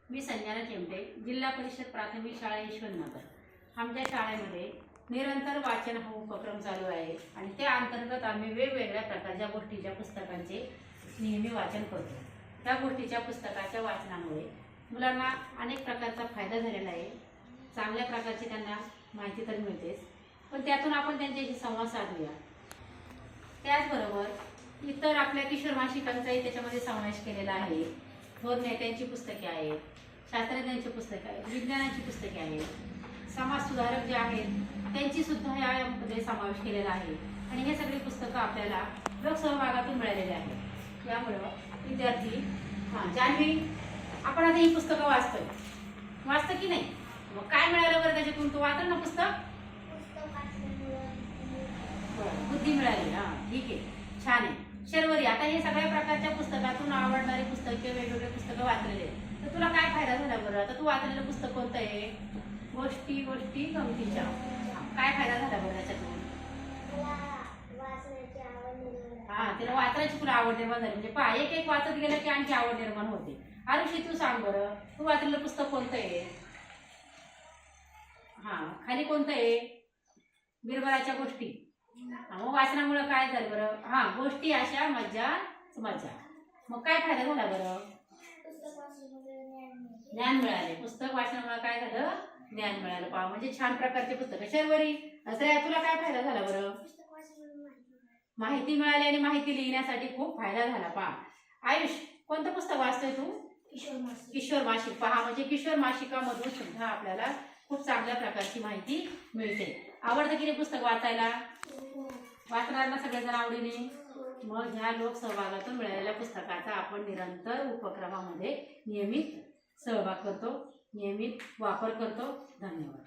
मी संजना चेमटे, जिल्हा परिषद प्राथमिक शाळा यशवंतनगर. आमच्या शाळेमध्ये निरंतर वाचन हा उपक्रम चालू आहे आणि त्या अंतर्गत आम्ही वेगवेगळ्या प्रकारच्या गोष्टीच्या पुस्तकांचे नेहमी वाचन करतो. त्या गोष्टीच्या पुस्तकाच्या वाचनामुळे मुलांना अनेक प्रकारचा फायदा झालेला आहे. चांगल्या प्रकारची त्यांना माहिती तर मिळतेच, पण त्यातून आपण त्यांच्याशी संवाद साधूया. त्याचबरोबर इतर आपल्या किशोर मासिकांचाही त्याच्यामध्ये समावेश केलेला आहे. थोर नेत्यांची पुस्तके आहेत, शास्त्रज्ञांची पुस्तके आहेत, विज्ञानाची पुस्तके आहेत, समाजसुधारक जे आहेत त्यांची सुद्धा यामध्ये समावेश केलेला आहे. आणि हे सगळी पुस्तकं आपल्याला लोकसहभागातून मिळालेली आहेत. यामुळं विद्यार्थी जान्हवी, आपण आता ही पुस्तकं वाचतो की नाही? मग काय मिळालं बरं त्याच्यातून? तू वाचलं ना पुस्तक? बुद्धी मिळाली. ठीक आहे, छान आहे. शर्वरी, आता हे सगळ्या प्रकारच्या पुस्तकातून आवडणारी पुस्तके, वेगवेगळे पुस्तकं वाचलेले आहेत, तर तुला काय फायदा झाला बरं? आता तू वाचलेलं पुस्तक कोणतं आहे? गोष्टी गमतीच्या. काय फायदा झाला बरं त्याच्यातून? तिला वाचण्याची तुला आवड निर्माण झाली. म्हणजे पहा, एक वाचत गेलं की आणखी आवड निर्माण होते. आरुषी, तू सांग बरं, तू वाचलेलं पुस्तक कोणतं आहे? खाली कोणतं आहे? बिरबलाच्या गोष्टी. मग वाचनामुळे काय झालं बरं? गोष्टी अशा मज्जा. मग काय फायदा झाला बरं? ज्ञान मिळाले. पुस्तक वाचनामुळे काय झालं? ज्ञान मिळालं. पहा, म्हणजे छान प्रकारचे पुस्तक. शर्वरी, असं तुला काय फायदा झाला बरं? माहिती मिळाली आणि माहिती लिहिण्यासाठी खूप फायदा झाला. पहा, आयुष, कोणतं पुस्तक वाचतोय तू? किशोर मासिक. पहा, म्हणजे किशोर मासिकामधून सुद्धा आपल्याला खूप चांगल्या प्रकारची माहिती मिळते. आवडतं की नाही पुस्तक वाचायला? वाचणार ना सगळेजण आवडीने? मग ह्या लोकसहभागातून मिळालेल्या पुस्तकाचा आपण निरंतर उपक्रमामध्ये नियमित सहभाग करतो, नियमित वापर करतो. धन्यवाद.